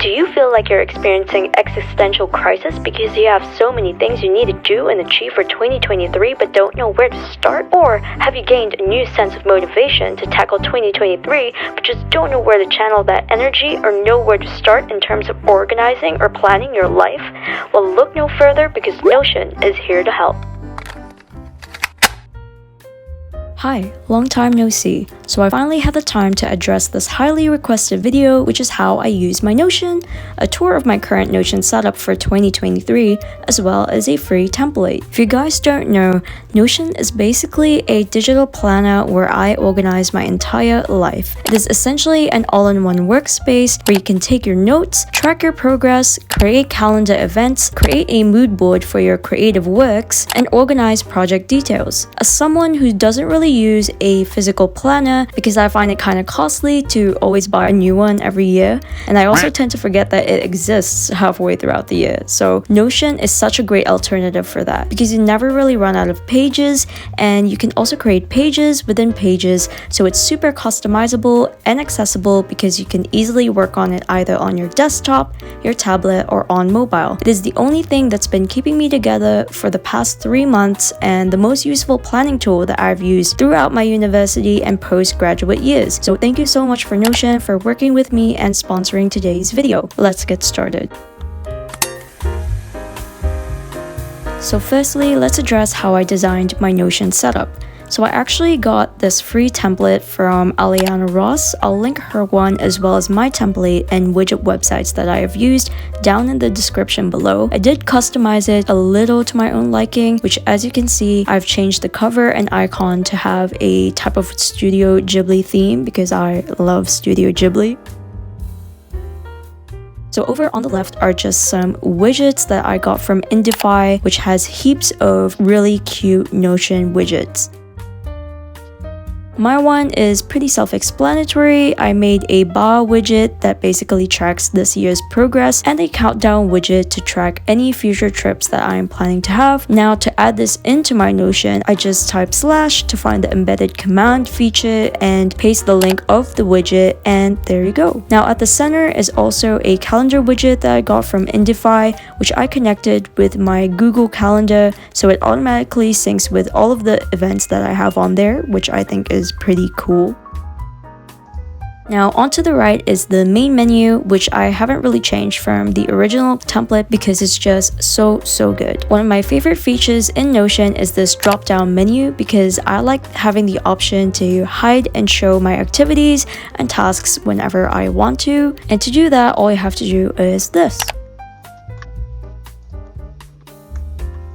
Do you feel like you're experiencing existential crisis because you have so many things you need to do and achieve for 2023 but don't know where to start? Or have you gained a new sense of motivation to tackle 2023 but just don't know where to channel that energy or know where to start in terms of organizing or planning your life? Well, look no further because Notion is here to help. Hi, long time no see. So I finally had the time to address this highly requested video, which is how I use my Notion, a tour of my current Notion setup for 2023, as well as a free template. If you guys don't know, Notion is basically a digital planner where I organize my entire life. It is essentially an all-in-one workspace where you can take your notes, track your progress, create calendar events, create a mood board for your creative works, and organize project details. As someone who doesn't really use a physical planner because I find it kind of costly to always buy a new one every year, and I also tend to forget that it exists halfway throughout the year. So Notion is such a great alternative for that because you never really run out of pages, and you can also create pages within pages, so it's super customizable and accessible because you can easily work on it either on your desktop, your tablet, or on mobile. It is the only thing that's been keeping me together for the past 3 months and the most useful planning tool that I've used throughout my university and postgraduate years. So thank you so much for Notion for working with me and sponsoring today's video. Let's get started. So firstly, let's address how I designed my Notion setup. So I actually got this free template from Aliana Ross. I'll link her one as well as my template and widget websites that I have used down in the description below. I did customize it a little to my own liking, which as you can see, I've changed the cover and icon to have a type of Studio Ghibli theme because I love Studio Ghibli. So over on the left are just some widgets that I got from Indify, which has heaps of really cute Notion widgets. My one is pretty self-explanatory. I made a bar widget that basically tracks this year's progress and a countdown widget to track any future trips that I am planning to have. Now to add this into my Notion, I just type / to find the embedded command feature and paste the link of the widget, and there you go. Now at the center is also a calendar widget that I got from Indify, which I connected with my Google Calendar, so it automatically syncs with all of the events that I have on there, which I think is pretty cool. Now onto the right is the main menu, which I haven't really changed from the original template because it's just so good. One of my favorite features in Notion is this drop down menu because I like having the option to hide and show my activities and tasks whenever I want to, and to do that all you have to do is this.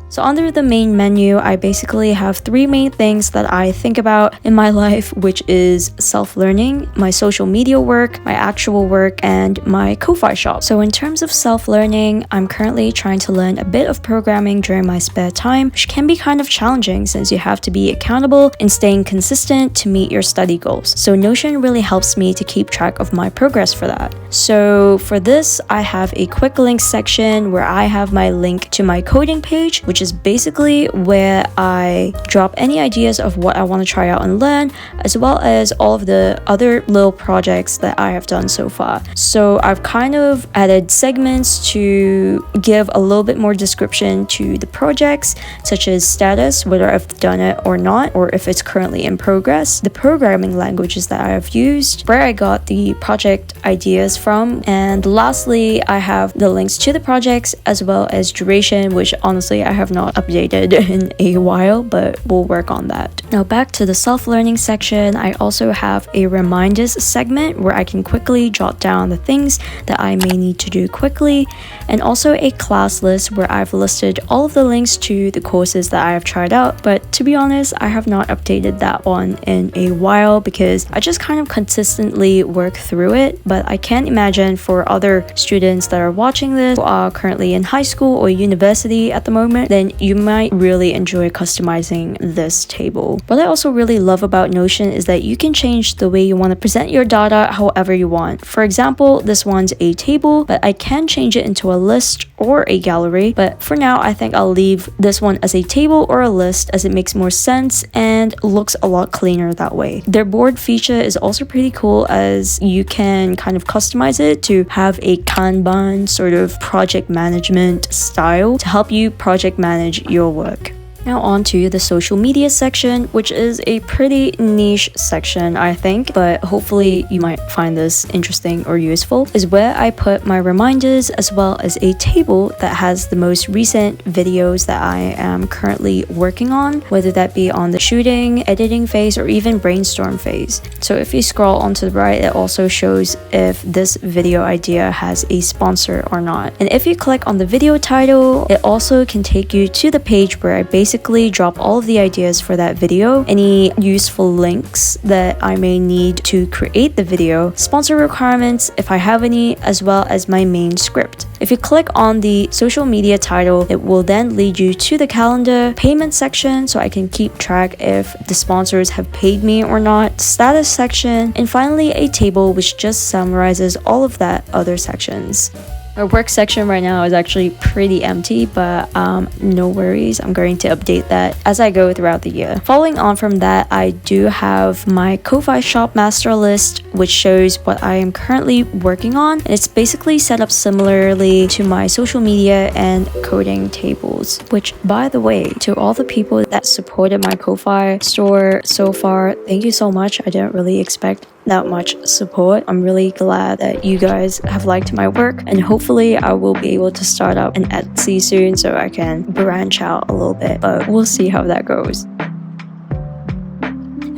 So under the main menu, I basically have 3 main things that I think about in my life, which is self-learning, my social media work, my actual work, and my Ko-Fi shop. So in terms of self-learning, I'm currently trying to learn a bit of programming during my spare time, which can be kind of challenging since you have to be accountable and staying consistent to meet your study goals. So Notion really helps me to keep track of my progress for that. So for this, I have a quick links section where I have my link to my coding page, which is basically where I drop any ideas of what I want to try out and learn, as well as all of the other little projects that I have done so far. So I've kind of added segments to give a little bit more description to the projects, such as status, whether I've done it or not, or if it's currently in progress, the programming languages that I have used, where I got the project ideas from, and lastly, I have the links to the projects as well as duration, which honestly I have not updated in a while, but we'll work on that. Now back to the self-learning section, I also have a reminders segment where I can quickly jot down the things that I may need to do quickly, and also a class list where I've listed all of the links to the courses that I have tried out, but to be honest, I have not updated that one in a while because I just kind of consistently work through it, but I can't imagine for other students that are watching this who are currently in high school or university at the moment, then then you might really enjoy customizing this table. What I also really love about Notion is that you can change the way you want to present your data however you want. For example, this one's a table, but I can change it into a list or a gallery, but for now I think I'll leave this one as a table or a list as it makes more sense and looks a lot cleaner that way. Their board feature is also pretty cool as you can kind of customize it to have a Kanban sort of project management style to help you project manage your work. Now on to the social media section, which is a pretty niche section, I think, but hopefully you might find this interesting or useful, is where I put my reminders as well as a table that has the most recent videos that I am currently working on, whether that be on the shooting, editing phase, or even brainstorm phase. So if you scroll onto the right, it also shows if this video idea has a sponsor or not. And if you click on the video title, it also can take you to the page where I basically drop all of the ideas for that video, any useful links that I may need to create the video, sponsor requirements if I have any, as well as my main script. If you click on the social media title, it will then lead you to the calendar, payment section so I can keep track if the sponsors have paid me or not, status section, and finally a table which just summarizes all of that other sections. Our work section right now is actually pretty empty, but no worries. I'm going to update that as I go throughout the year. Following on from that, I do have my Ko-Fi shop master list, which shows what I am currently working on. And it's basically set up similarly to my social media and coding tables, which, by the way, to all the people that supported my Ko-Fi store so far, thank you so much. I didn't really expect that much support. I'm really glad that you guys have liked my work, and hopefully I will be able to start up an Etsy soon so I can branch out a little bit, but we'll see how that goes.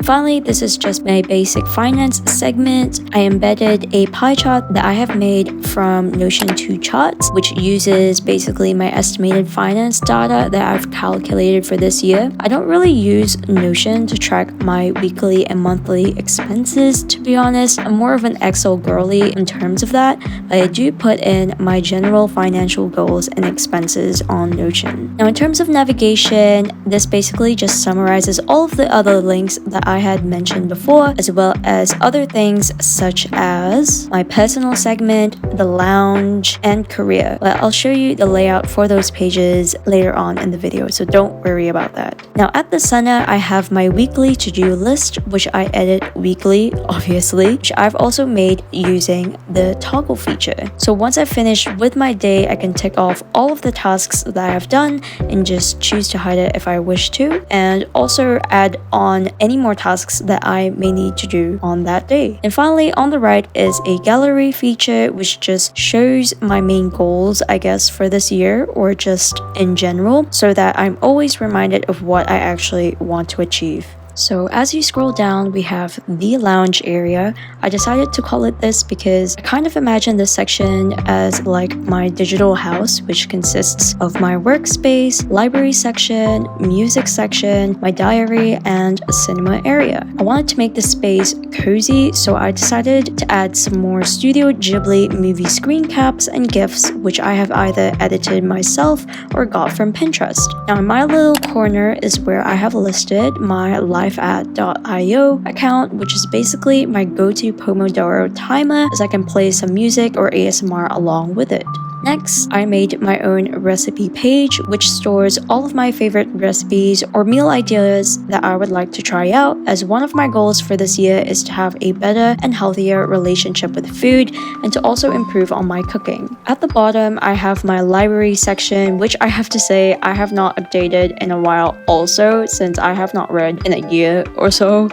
Finally, this is just my basic finance segment. I embedded a pie chart that I have made from Notion to Charts, which uses basically my estimated finance data that I've calculated for this year. I don't really use Notion to track my weekly and monthly expenses, to be honest. I'm more of an Excel girly in terms of that, but I do put in my general financial goals and expenses on Notion. Now, in terms of navigation, this basically just summarizes all of the other links that I had mentioned before, as well as other things such as my personal segment, the lounge, and career. But I'll show you the layout for those pages later on in the video, so don't worry about that. Now at the center, I have my weekly to-do list, which I edit weekly, obviously, which I've also made using the toggle feature. So once I've finished with my day, I can tick off all of the tasks that I have done and just choose to hide it if I wish to, and also add on any more tasks that I may need to do on that day. And finally, on the right is a gallery feature which just shows my main goals, I guess, for this year or just in general, so that I'm always reminded of what I actually want to achieve. So as you scroll down, we have the lounge area. I decided to call it this because I kind of imagine this section as like my digital house, which consists of my workspace, library section, music section, my diary, and a cinema area. I wanted to make this space cozy, so I decided to add some more Studio Ghibli movie screen caps and GIFs, which I have either edited myself or got from Pinterest. Now in my little corner is where I have listed my lifeat.io account, which is basically my go-to Pomodoro timer, as I can play some music or ASMR along with it. Next, I made my own recipe page, which stores all of my favorite recipes or meal ideas that I would like to try out, as one of my goals for this year is to have a better and healthier relationship with food and to also improve on my cooking. At the bottom, I have my library section, which I have to say I have not updated in a while also, since I have not read in a year or so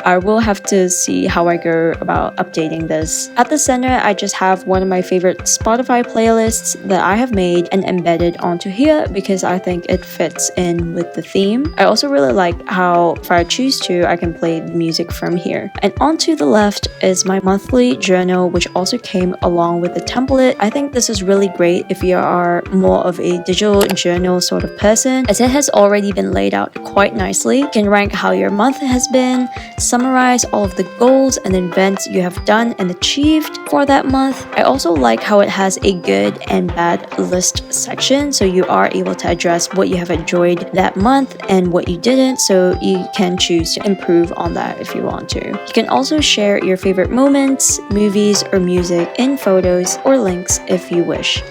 I will have to see how I go about updating this. At the center, I just have one of my favorite Spotify playlists that I have made and embedded onto here because I think it fits in with the theme. I also really like how if I choose to, I can play the music from here. And onto the left is my monthly journal, which also came along with the template. I think this is really great if you are more of a digital journal sort of person, as it has already been laid out quite nicely. You can rank how your month has been, summarize all of the goals and events you have done and achieved for that month. I also like how it has a good and bad list section, so you are able to address what you have enjoyed that month and what you didn't, so you can choose to improve on that if you want to. You can also share your favorite moments, movies, or music in photos or links if you wish.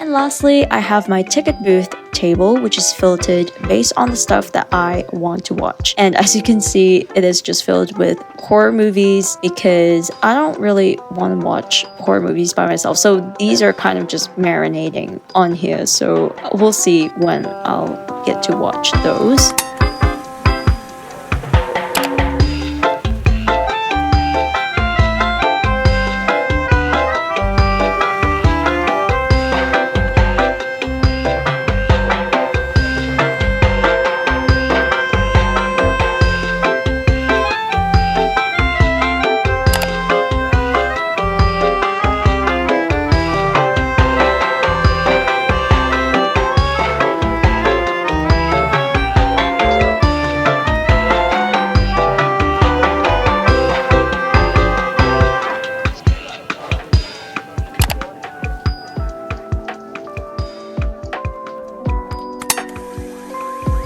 And lastly, I have my ticket booth table, which is filtered based on the stuff that I want to watch. And as you can see, it is just filled with horror movies because I don't really want to watch horror movies by myself. So these are kind of just marinating on here. So we'll see when I'll get to watch those.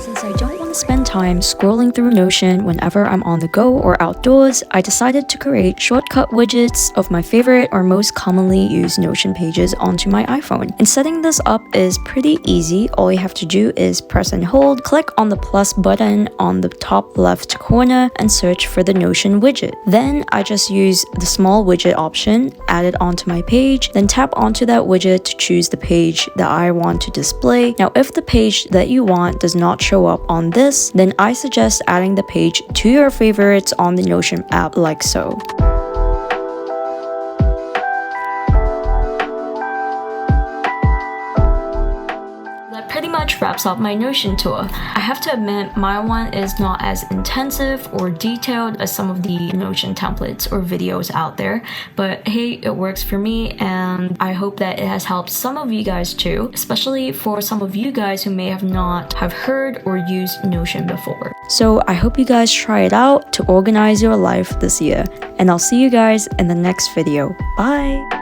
Since I don't want to spend time scrolling through Notion whenever I'm on the go or outdoors, I decided to create shortcut widgets of my favorite or most commonly used Notion pages onto my iPhone. And setting this up is pretty easy. All you have to do is press and hold, click on the plus button on the top left corner, and search for the Notion widget. Then I just use the small widget option, add it onto my page, then tap onto that widget to choose the page that I want to display. Now, if the page that you want does not show up on this, then I suggest adding the page to your favorites on the Notion app like so. Pretty much wraps up my Notion tour. I have to admit, my one is not as intensive or detailed as some of the Notion templates or videos out there, but hey, it works for me, and I hope that it has helped some of you guys too, especially for some of you guys who may have not have heard or used Notion before. So I hope you guys try it out to organize your life this year, and I'll see you guys in the next video. Bye!